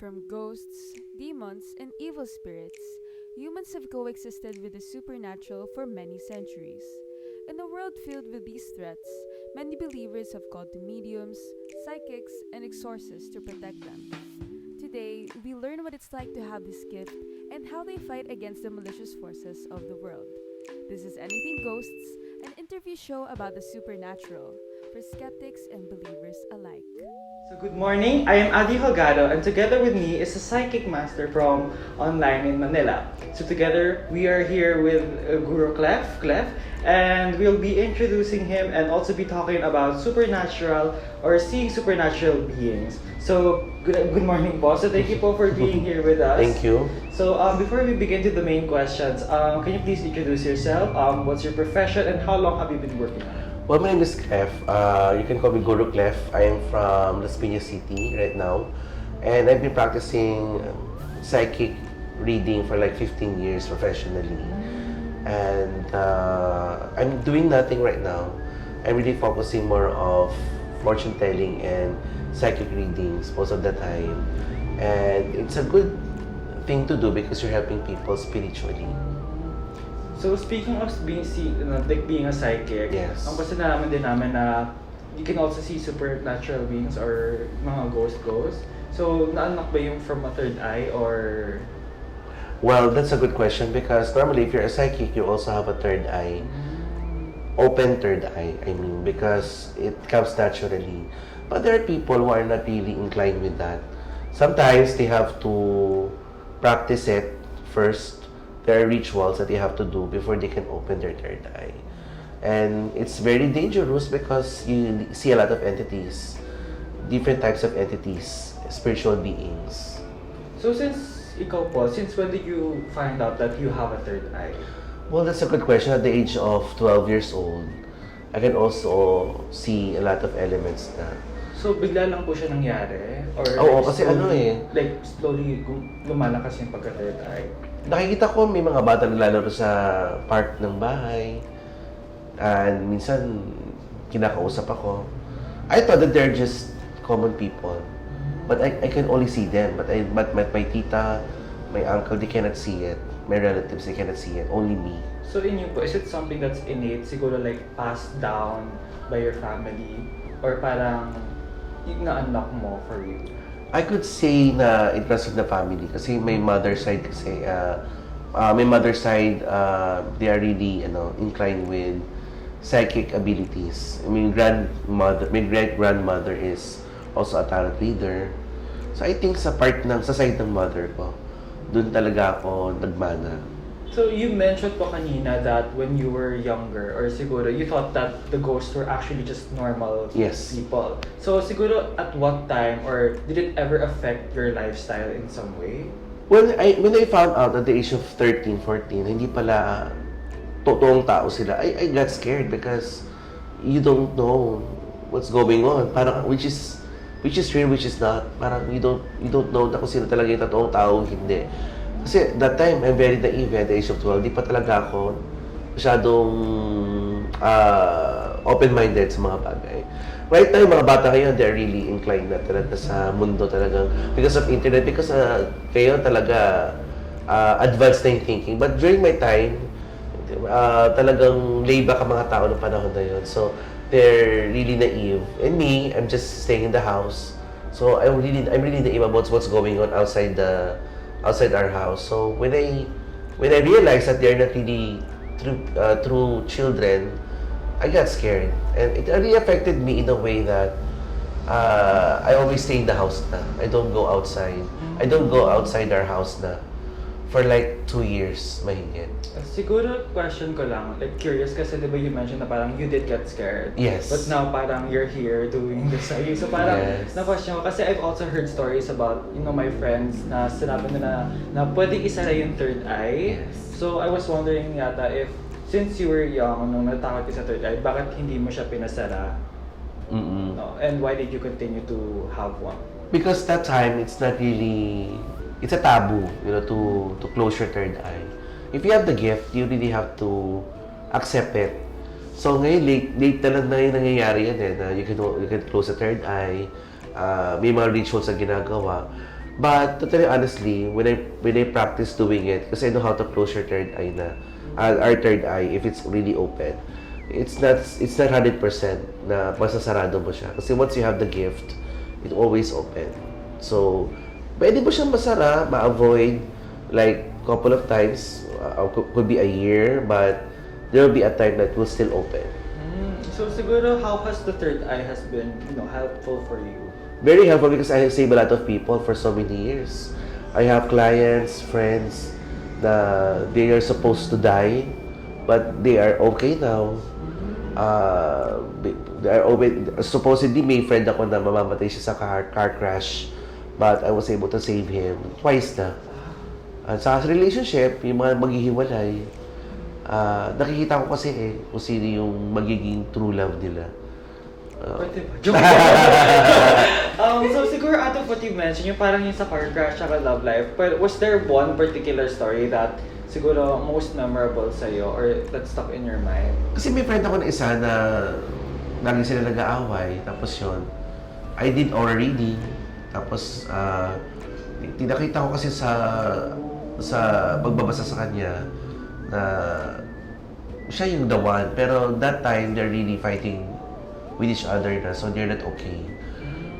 From ghosts, demons, and evil spirits, humans have coexisted with the supernatural for many centuries. In a world filled with these threats, many believers have called to mediums, psychics, and exorcists to protect them. Today, we learn what it's like to have this gift and how they fight against the malicious forces of the world. This is Anything Ghosts, an interview show about the supernatural for skeptics and believers alike. So good morning, I am Adair Holgado and together with me is a psychic master from online in Manila. So together we are here with Guru Clef, and we'll be introducing him and also be talking about supernatural or seeing supernatural beings. So good morning po. So thank you po for being here with us. Thank you. So before we begin to the main questions, can you please introduce yourself? What's your profession and how long have you been working on it? Well, my name is Clef. You can call me Guru Clef. I am from Las Piñas City right now. And I've been practicing psychic reading for like 15 years professionally. And I'm doing nothing right now. I'm really focusing more of fortune telling and psychic readings most of the time. And it's a good thing to do because you're helping people spiritually. So speaking of being a psychic, Yes. ang kasi nalaman din namin na you can also see supernatural beings or mga ghosts. So na-unlock ba yung from a third eye or? Well, that's a good question because normally if you're a psychic, you also have a third eye. Open third eye, I mean, because it comes naturally. But there are people who are not really inclined with that. Sometimes they have to practice it first. There are rituals that they have to do before they can open their third eye. And it's very dangerous because you see a lot of entities, different types of entities, spiritual beings. So since when did you find out that you have a third eye? Well, that's a good question. At the age of 12 years old, I can also see a lot of elements na. So bigla lang po siya nangyari? Or Oo, kasi like slowly lumalakas yung pagka-third eye? Nakikita ko may mga bata naglalaro sa park ng bahay. And minsan, kinakausap ako. I thought that they're just common people. But I can only see them. But my tita, my uncle, they cannot see it. My relatives, they cannot see it. Only me. So in you po, is it something that's innate? Siguro like passed down by your family? Or parang yung na-unlock mo for you? I could say na it was of the family kasi my mother's side kasi they are really inclined with psychic abilities. I mean my great grandmother is also a tarot reader. So I think sa side ng mother ko, doon talaga ako nagmana. So you mentioned po kanina that when you were younger or siguro you thought that the ghosts were actually just normal Yes. people. So siguro at what time or did it ever affect your lifestyle in some way? When I found out at the age of 13, 14, hindi pala totoong tao sila, I got scared because you don't know what's going on. Parang which is real, which is not. Parang you don't know na kung sino talaga yung totoong tao, hindi. Kasi that time, I'm very naive at the age of 12. Di pa talaga ako masyadong open-minded sa mga bagay. Right now, yung mga bata ngayon, they're really inclined na talaga sa mundo talagang because of internet, because kayo talaga advanced na yung thinking. But during my time, talagang layback ang mga tao ng panahon na yun. So, they're really naive. And me, I'm just staying in the house. So, I'm really naive about what's going on outside our house. So when I realized that they're not really true children, I got scared, and it really affected me in a way that I always stay in the house na. I don't go outside. I don't go outside our house na for like 2 years mahigit. Siguro question ko lang, like curious kasi di ba you mentioned na parang you did get scared. Yes. But now parang you're here doing this. So parang Yes. na-question ko kasi I've also heard stories about my friends na sinabi nila na pwede isara yung third eye. Yes. So I was wondering yata if since you were young nung natakot ka sa third eye, bakit hindi mo siya pinasara? No? And why did you continue to have one? Because that time it's a taboo, to close your third eye. If you have the gift, you really have to accept it. So ngayon, late na lang na yung nangyayari yan na you can close the third eye, may mga rituals na ginagawa. But to tell you honestly, when I practice doing it, kasi I know how to close your third eye na, our third eye if it's really open. It's not 100% na masasarado mo siya. Kasi once you have the gift, it always open. So, pwede mo siyang masara, ma-avoid like couple of times, could be a year, but there will be a time that will still open. So siguro, how has the third eye has been, helpful for you? Very helpful because I have saved a lot of people for so many years. I have clients, friends, na they are supposed to die, but they are okay now. They are supposedly may friend ako na mamamatay siya sa car crash, but I was able to save him twice na. At sa relationship, yung mga maghihiwalay, nakikita ko kasi kung sino yung magiging true love nila. Pwede ba? Joke. So siguro out of what you mentioned, yung parang yung sa car crash at love life, but was there one particular story that siguro most memorable sa'yo or that stuck in your mind? Kasi may friend ako na isa na lagi sila nag-aaway, tapos yun, I did aura reading, tapos tinakita ko kasi sa pagbabasa sa kanya na siya yung the one, pero that time they're really fighting with each other na, so they're not okay.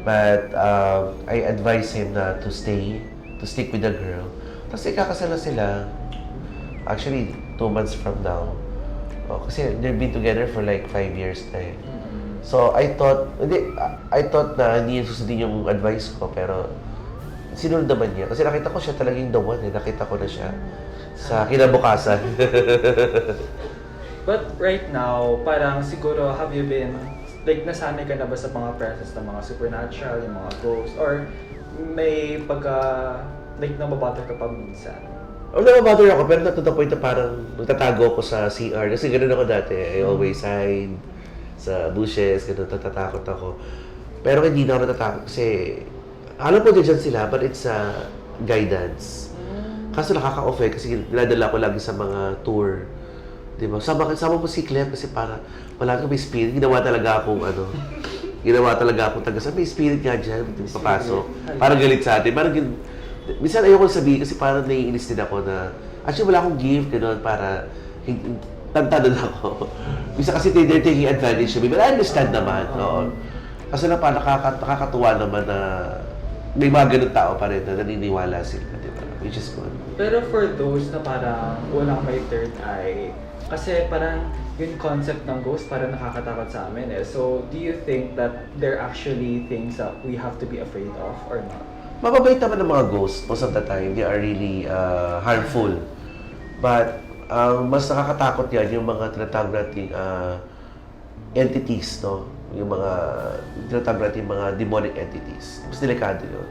But I advise him na to stick with the girl. Tapos ikakasal na sila. Actually, 2 months from now. Kasi they've been together for like 5 years na eh. So I thought na hindi susundin yung advice ko, pero sinunod naman niya. Kasi nakita ko siya talagang the one eh. Nakita ko na siya sa kinabukasan. But right now, parang siguro have you been, like nasanay ka na ba sa mga presence ng mga supernatural, yung mga ghosts, or may like nababother ka pa minsan? Nababother ako, pero not to the point na parang nagtatago ako sa CR. Kasi ganoon ako dati. I always hide sa bushes, ganoon, natatakot ako. Pero hindi na ako natatakot kasi alam ko din dyan sila, but it's guidance. Kaso nakaka-off kasi niladala ko lagi sa mga tour. Diba? Sama mo si Clem kasi para wala kang may spirit. Ginawa talaga akong taga may spirit nga dyan. Papasok. Parang galit sa atin. Minsan ayoko sabihin kasi parang naiinis din ako na actually wala akong gift, gano'n, para tantado na ako. Minsan kasi they're taking advantage of me, but I understand naman. Oo. Kasi lang pa nakakatuwa naman na may mga ganun tao pa rin na naniniwala sila, di ba? Which is good. Pero for those na parang walang may third eye, kasi parang yung concept ng ghost parang nakakatakot sa amin eh. So, do you think that they're actually things that we have to be afraid of or not? Mababait naman ng mga ghosts most of the time. They are really harmful. But mas nakakatakot yan yung mga tinatawag nating entities, no? Yung mga tinatawag natin mga demonic entities. Mas delikado yun.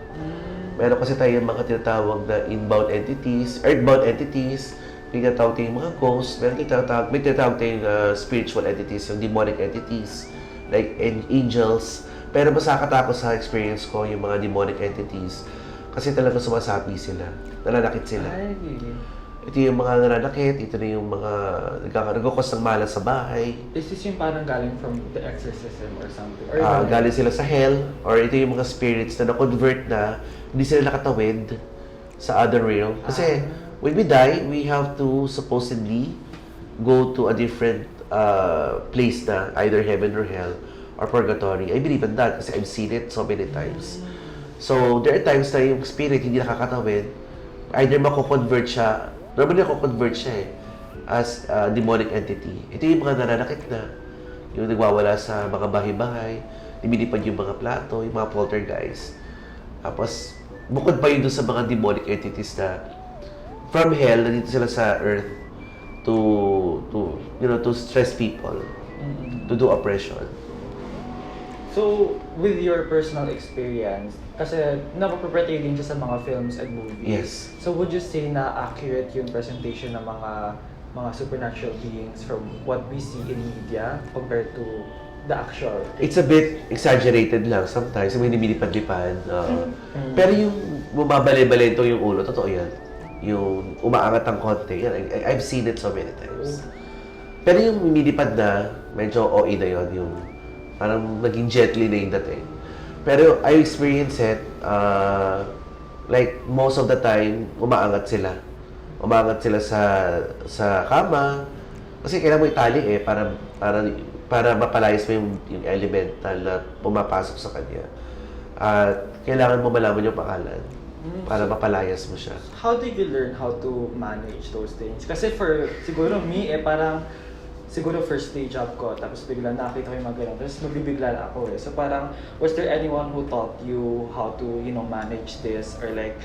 Meron kasi tayo yung mga tinatawag na inbound entities, earthbound entities, may tinatawag tayong mga ghosts, may tinatawag tayong spiritual entities, yung demonic entities, like angels. Pero mas nakakatakot sa experience ko yung mga demonic entities kasi talaga sumasapi sila, nananakit sila. Ay, really? Ito yung mga nananakit, ito na yung mga nagkakos ng malas sa bahay. Is this yung parang galing from the exorcism or something? Or Galing sila sa hell, or ito yung mga spirits na na-convert na, hindi sila nakatawid sa other realm. Kasi when we die, we have to supposedly go to a different place na, either heaven or hell, or purgatory. I believe in that kasi I've seen it so many times. So, there are times na yung spirit hindi nakakatawid, either mako-convert siya, normally mako-convert siya as a demonic entity. Ito yung mga nananakit na, yung nagwawala sa mga bahay-bahay, lumilipad yung mga plato, yung mga poltergeist. Tapos, bukod pa yun doon sa mga demonic entities na from hell, nandito sila sa earth to stress people, to do oppression. So, with your personal experience, kasi napaperpetrate din siya sa mga films and movies. Yes. So, would you say na accurate yung presentation ng mga supernatural beings from what we see in media compared to the actual? It's a bit exaggerated lang sometimes. May lumilipad-lipad. Pero yung bumabalay-balay yung ulo, totoo yan. Yung umaangat ng konti, yan. I've seen it so many times. Pero yung lumilipad na, medyo OA na yun. Yung parang naging gently na yung dating. Pero I experienced it like, most of the time, umaangat sila. Umaangat sila sa kama. Kasi kailangan mo itali para mapalayas mo yung elemental na pumapasok sa kanya. At kailangan mo malaman yung pangalan para mapalayas mo siya. How did you learn how to manage those things? Kasi siguro me, parang, siguro first day job ko, tapos bigla nakita ko yung mga ganun, tapos magbibigla na ako eh. So parang, was there anyone who taught you how to, manage this, or like,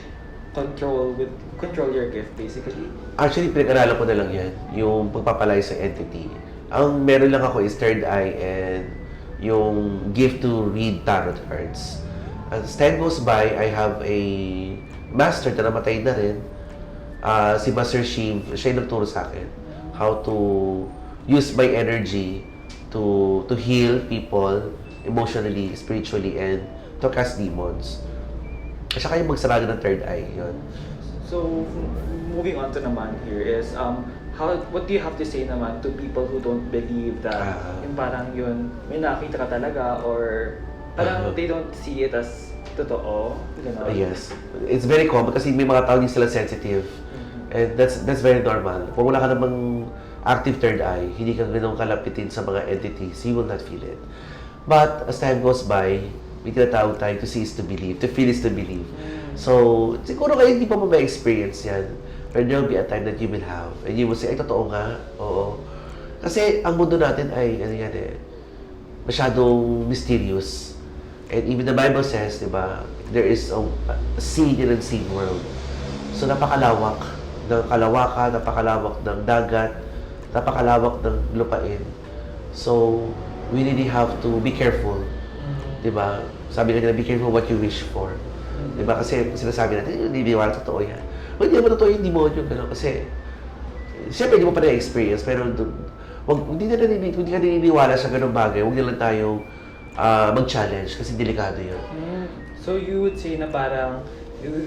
control your gift basically? Actually, pinag-aralan ko na lang yan, yung pagpapalayas sa entity. Ang meron lang ako is third eye and yung gift to read tarot cards. As time goes by, I have a master na namatay na rin. Si Master Shiv, siya yung nagturo sa akin how to use my energy to heal people emotionally, spiritually, and to cast demons. Siya kayo magsarado ng third eye. Yun. So, moving on to naman here is, what do you have to say naman to people who don't believe that yung parang yun, may nakita ka talaga, or parang they don't see it as totoo? Yes. It's very common kasi may mga tao hindi sila sensitive. And that's very normal. Kung wala ka namang active third eye, hindi ka ganun kalapitin sa mga entities, you will not feel it. But as time goes by, may tinatawag tayo to see is to believe, to feel is to believe. So, siguro kayo hindi pa mo ma-experience yan. But there will be a time that you will have. And you will say, ay, totoo nga. Oo. Kasi ang mundo natin ay, masyadong mysterious. And even the Bible says, di ba, there is a seen and unseen world. So, napakalawak ng kalawakan, napakalawak ng dagat, napakalawak ng lupain. So, we really have to be careful. Diba? Sabi nga nila, be careful what you wish for. Diba? Kasi sinasabi natin, hindi wala totoo yan. Well, hindi naman totoo yung demonyo. Kasi, siyempre, hindi mo pa na-experience. Pero, hindi ka naniniwala sa ganung bagay. Huwag na lang tayong mag-challenge kasi delikado yun. So, you would say na parang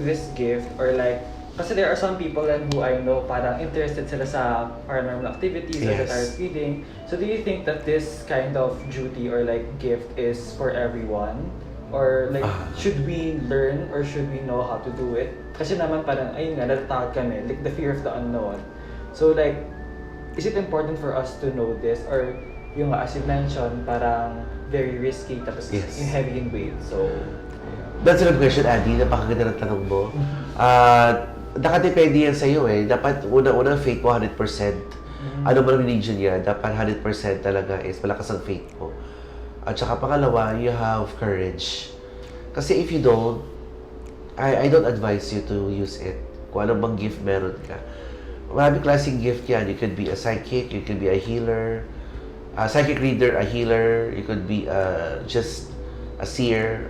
this gift, or like, kasi there are some people who I know parang interested sila sa paranormal activities or tarot reading. So do you think that this kind of duty or like gift is for everyone? Or like, should we learn or should we know how to do it? Kasi naman parang, ayun nga, natatakot kami, like the fear of the unknown. So like, is it important for us to know this? Or yung as you mentioned, parang very risky, tapos yung heavy in weight. So, that's a good question, Adi. Napakaganda ng tanong mo. Nakadepende yan sa'yo eh. Dapat una-una faith mo 100%. Ano man ang religion niya, dapat 100% talaga is malakas ang faith mo. At saka pangalawa, you have courage. Kasi if you don't, I don't advise you to use it. Kung ano bang gift meron ka. Maraming klaseng gift yan. You could be a psychic, you could be a healer, a psychic reader, a healer, you could be just a seer.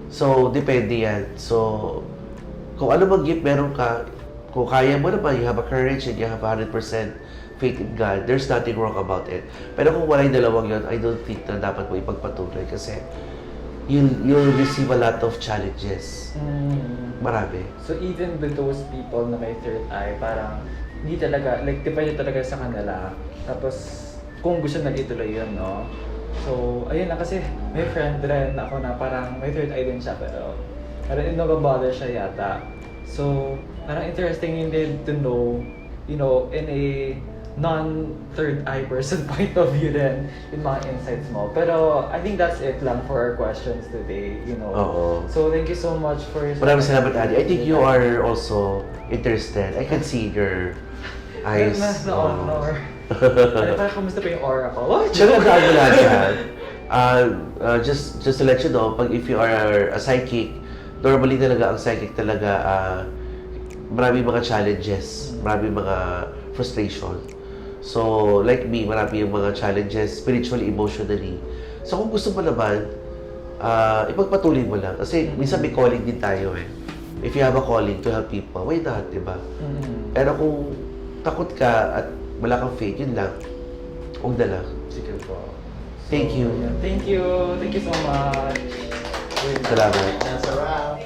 So, depende yan. So, kung ano bang gift meron ka, kung kaya mo naman, you have a courage and you have 100% faith in God, there's nothing wrong about it. Pero kung wala yung dalawang yun, I don't think na dapat mo ipagpatuloy kasi you'll receive a lot of challenges. Marami. So even with those people na may third eye, parang hindi talaga, like depende talaga sa kanila. Tapos kung gusto na ituloy yun, no? So, ayun lang kasi may friend rin ako na parang may third eye din siya pero nag-bother siya yata. So, parang interesting yun din to know, in a non-third eye person point of view din, yung mga insights mo. Pero, I think that's it lang for our questions today, So, thank you so much for your Maraming salamat, Adi. I think you are also interested. I can see your eyes. Mas na honor. Parang kamusta pa yung aura ko? What? Pero bago lang yan, just to let you know, if you are a psychic, normally talaga ang psychic talaga, marami mga challenges, marami mga frustration. So, like me, marami yung mga challenges, spiritually, emotionally. So, kung gusto mo naman, ipagpatuloy mo lang. Kasi minsan may calling din tayo eh. If you have a calling to help people, why not, diba? Pero kung takot ka at wala kang faith, yun lang. Huwag na lang. Sige po. Thank you. Thank you. Thank you so much. Salamat. That's a wrap.